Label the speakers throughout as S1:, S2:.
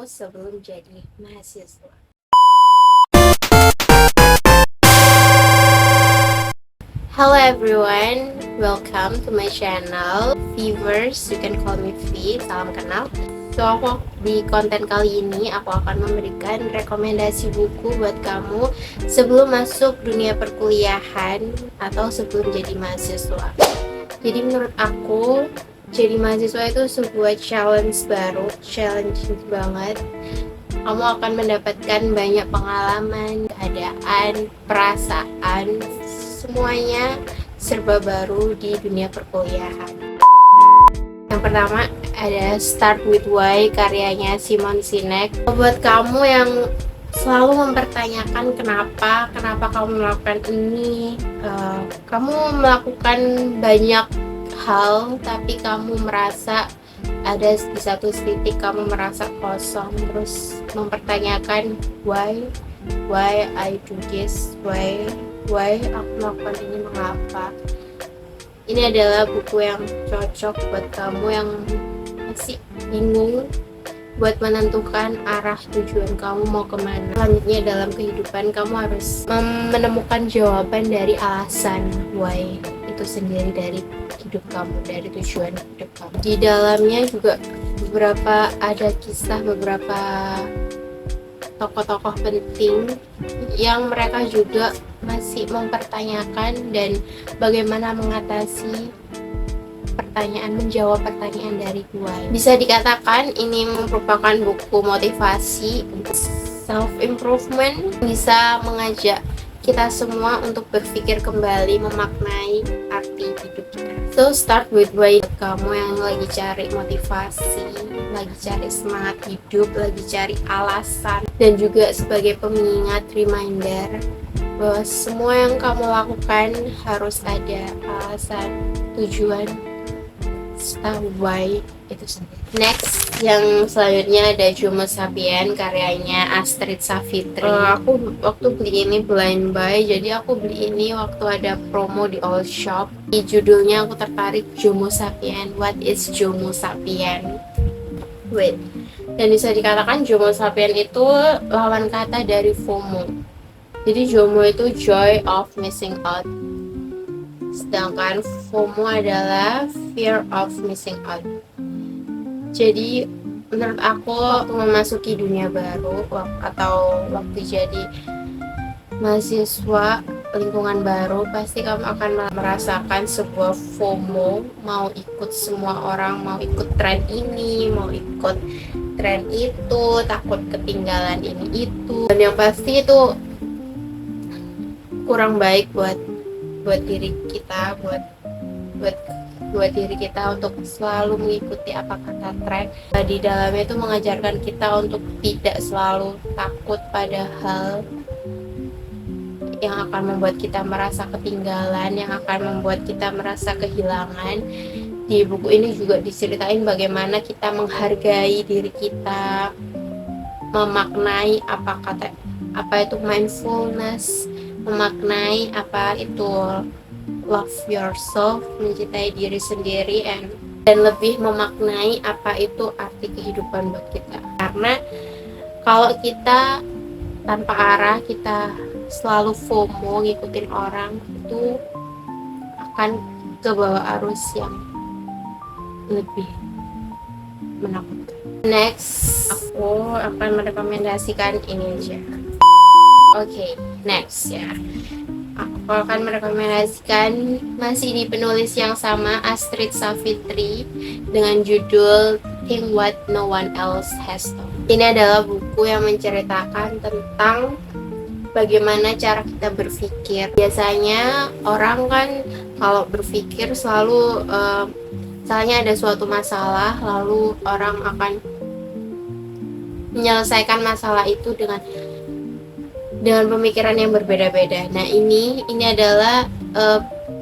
S1: sebelum jadi mahasiswa. Hello everyone, welcome to my channel. Viewers, you can call me V, salam kenal. So, di konten kali ini aku akan memberikan rekomendasi buku buat kamu sebelum masuk dunia perkuliahan atau sebelum jadi mahasiswa. Jadi menurut aku, jadi mahasiswa itu sebuah challenge baru, challenging banget. Kamu akan mendapatkan banyak pengalaman, keadaan, perasaan, semuanya serba baru di dunia perkuliahan. Yang pertama ada Start With Why, karyanya Simon Sinek. Buat kamu yang selalu mempertanyakan kenapa kamu melakukan ini, kamu melakukan banyak hal tapi kamu merasa ada di satu titik kamu merasa kosong, terus mempertanyakan why I do this, why aku melakukan ini, mengapa. Ini adalah buku yang cocok buat kamu yang masih bingung buat menentukan arah tujuan kamu mau kemana. Selanjutnya dalam kehidupan kamu harus menemukan jawaban dari alasan why itu sendiri dari hidup kamu, dari tujuan hidup kamu. Di dalamnya juga ada kisah beberapa tokoh-tokoh penting yang mereka juga masih mempertanyakan dan bagaimana menjawab pertanyaan dari why. Bisa dikatakan ini merupakan buku motivasi, self improvement, bisa mengajak kita semua untuk berpikir kembali, memaknai arti hidup kita. So start with why. Kamu yang lagi cari motivasi, lagi cari semangat hidup, lagi cari alasan, dan juga sebagai pengingat, reminder bahwa semua yang kamu lakukan harus ada alasan, tujuan, serta why itu sendiri. Next, yang selanjutnya ada Homo Sapien, karyanya Astrid Savitri. Aku waktu beli ini blind buy, jadi aku beli ini waktu ada promo di All Shop. Di judulnya aku tertarik, Homo Sapien. What is Homo Sapien? Dan bisa dikatakan Homo Sapien itu lawan kata dari FOMO. Jadi JOMO itu joy of missing out, sedangkan FOMO adalah fear of missing out. Jadi menurut aku waktu memasuki dunia baru atau waktu jadi mahasiswa lingkungan baru, pasti kamu akan merasakan sebuah FOMO, mau ikut semua orang, mau ikut tren ini, mau ikut tren itu, takut ketinggalan ini itu, dan yang pasti itu kurang baik buat diri kita, buat diri kita untuk selalu mengikuti apa kata tren. Di dalamnya itu mengajarkan kita untuk tidak selalu takut pada hal yang akan membuat kita merasa ketinggalan, yang akan membuat kita merasa kehilangan. Di buku ini juga diceritain bagaimana kita menghargai diri kita, memaknai apa itu mindfulness, memaknai apa itu love yourself, mencintai diri sendiri, dan lebih memaknai apa itu arti kehidupan buat kita. Karena kalau kita tanpa arah, kita selalu FOMO, ngikutin orang, itu akan ke bawah arus yang lebih menakutkan. Next, aku akan merekomendasikan ini aja. Oke, next ya. Aku akan merekomendasikan masih di penulis yang sama, Astrid Savitri, dengan judul Think What No One Else Has Told. Ini adalah buku yang menceritakan tentang bagaimana cara kita berpikir. Biasanya orang kan kalau berpikir selalu misalnya ada suatu masalah, lalu orang akan menyelesaikan masalah itu dengan pemikiran yang berbeda-beda. Nah, ini adalah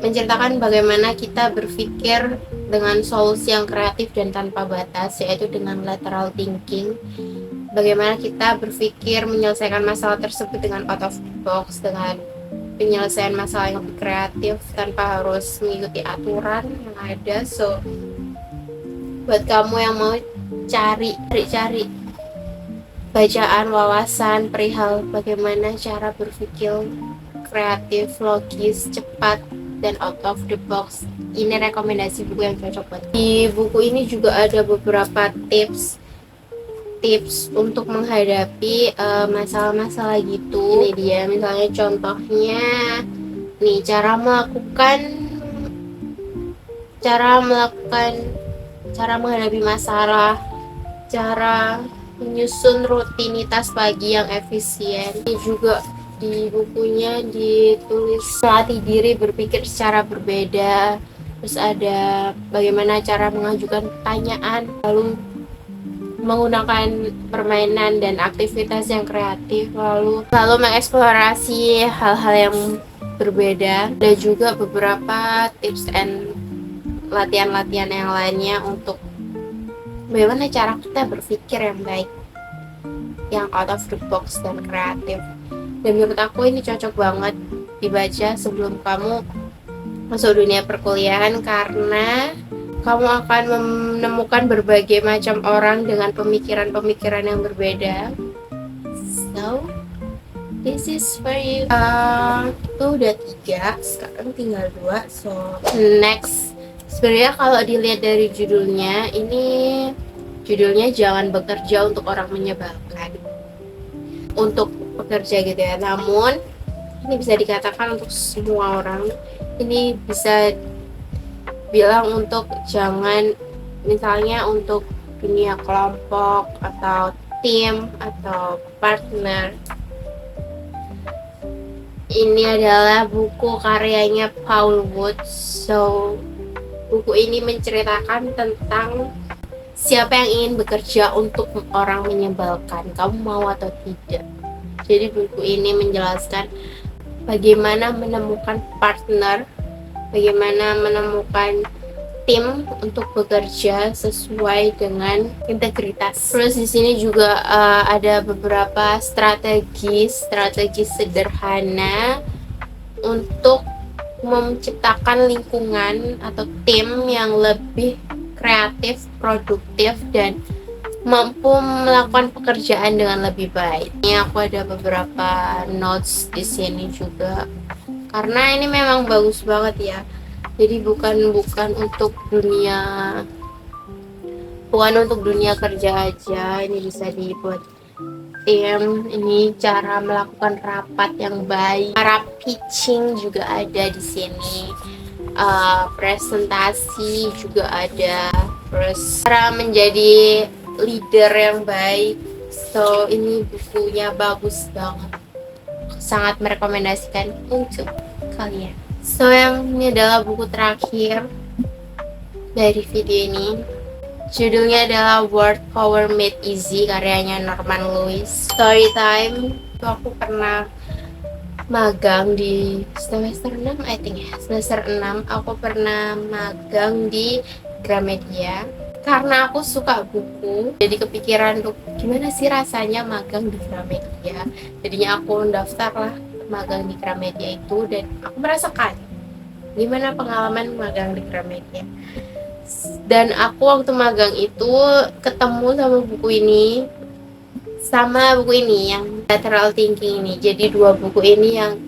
S1: menceritakan bagaimana kita berpikir dengan solusi yang kreatif dan tanpa batas, yaitu dengan lateral thinking. Bagaimana kita berpikir menyelesaikan masalah tersebut dengan out of the box, dengan penyelesaian masalah yang lebih kreatif tanpa harus mengikuti aturan yang ada. So, buat kamu yang mau cari bacaan wawasan perihal bagaimana cara berpikir kreatif, logis, cepat, dan out of the box. Ini rekomendasi buku yang cocok buat. Di buku ini juga ada beberapa tips untuk menghadapi masalah-masalah gitu. Ini dia, misalnya contohnya nih, cara menghadapi masalah, cara menyusun rutinitas pagi yang efisien. Ini juga di bukunya ditulis melatih diri berpikir secara berbeda. Terus ada bagaimana cara mengajukan pertanyaan, lalu menggunakan permainan dan aktivitas yang kreatif, lalu mengeksplorasi hal-hal yang berbeda. Ada juga beberapa tips and latihan-latihan yang lainnya untuk bagaimana cara kita berpikir yang baik, yang out of the box dan kreatif. Dan menurut aku ini cocok banget dibaca sebelum kamu masuk dunia perkuliahan, karena kamu akan menemukan berbagai macam orang dengan pemikiran-pemikiran yang berbeda. So, this is for you. Itu udah 3, sekarang tinggal 2. So, next. Sebenarnya kalau dilihat dari judulnya, ini judulnya jangan bekerja untuk orang menyebalkan. Untuk pekerja gitu ya. Namun, ini bisa dikatakan untuk semua orang. Ini bisa bilang untuk jangan, misalnya untuk dunia kelompok atau tim atau partner. Ini adalah buku karyanya Paul Wood. So, buku ini menceritakan tentang siapa yang ingin bekerja untuk orang menyebalkan, kamu mau atau tidak. Jadi buku ini menjelaskan bagaimana menemukan partner, bagaimana menemukan tim untuk bekerja sesuai dengan integritas. Terus di sini juga ada beberapa strategi sederhana untuk menciptakan lingkungan atau tim yang lebih kreatif, produktif, dan mampu melakukan pekerjaan dengan lebih baik. Ini aku ada beberapa notes di sini juga, karena ini memang bagus banget ya. Jadi bukan untuk dunia kerja aja, ini bisa dibuat tim. Ini cara melakukan rapat yang baik, cara pitching juga ada di sini, presentasi juga ada, terus cara menjadi leader yang baik. So, ini bukunya bagus banget, sangat merekomendasikan untuk kalian. So, yang ini adalah buku terakhir dari video ini. Judulnya adalah Word Power Made Easy, karyanya Norman Lewis. Story time. Aku pernah magang di semester 6, I think ya. Semester 6 aku pernah magang di Gramedia. Karena aku suka buku, jadi kepikiran tuh gimana sih rasanya magang di Gramedia. Jadinya aku mendaftar lah magang di Gramedia itu, dan aku merasakan gimana pengalaman magang di Gramedia. Dan aku waktu magang itu ketemu sama buku ini yang lateral thinking ini. Jadi 2 buku ini yang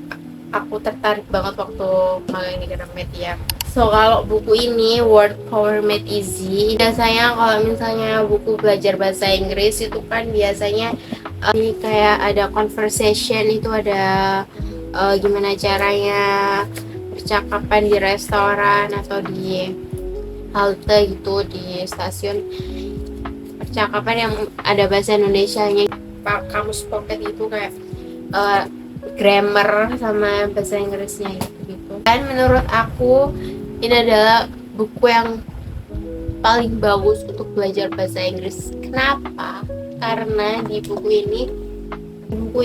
S1: aku tertarik banget waktu magang di Gramedia. So, kalau buku ini Word Power Made Easy, biasanya kalau misalnya buku belajar bahasa Inggris itu kan biasanya ini kayak ada conversation, itu ada gimana caranya percakapan di restoran atau di halte gitu, di stasiun, percakapan yang ada bahasa Indonesianya. Kamus pocket itu kayak grammar sama bahasa Inggrisnya gitu. Dan menurut aku ini adalah buku yang paling bagus untuk belajar bahasa Inggris. Kenapa? Karena di buku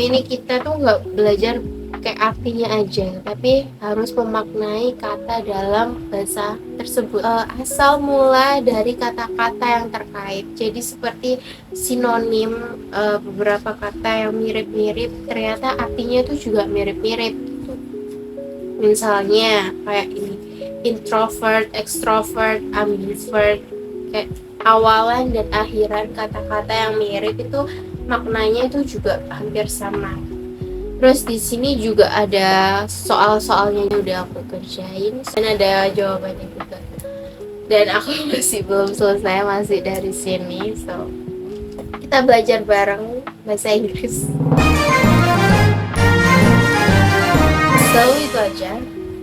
S1: ini kita tuh nggak belajar kayak artinya aja, tapi harus memaknai kata dalam bahasa tersebut, asal mula dari kata-kata yang terkait. Jadi seperti sinonim, beberapa kata yang mirip-mirip ternyata artinya tuh juga mirip-mirip gitu. Misalnya kayak ini, introvert, extrovert, ambivert, kayak awalan dan akhiran kata-kata yang mirip itu maknanya itu juga hampir sama. Terus di sini juga ada soal-soalnya yang udah aku kerjain dan ada jawabannya juga. Dan aku masih belum selesai, masih dari sini. So, kita belajar bareng bahasa Inggris. So, itu aja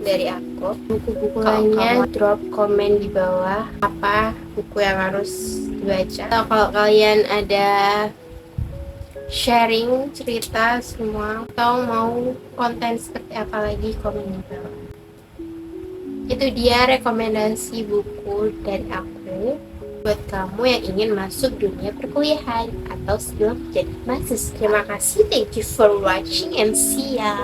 S1: dari aku. Buku-buku lainnya drop komen di bawah apa buku yang harus dibaca. Atau kalau kalian ada sharing cerita semua atau mau konten seperti apa lagi, komen di bawah. Itu dia rekomendasi buku dari aku buat kamu yang ingin masuk dunia perkuliahan atau sebelum jadi mahasiswa. Terima kasih, thank you for watching and see ya.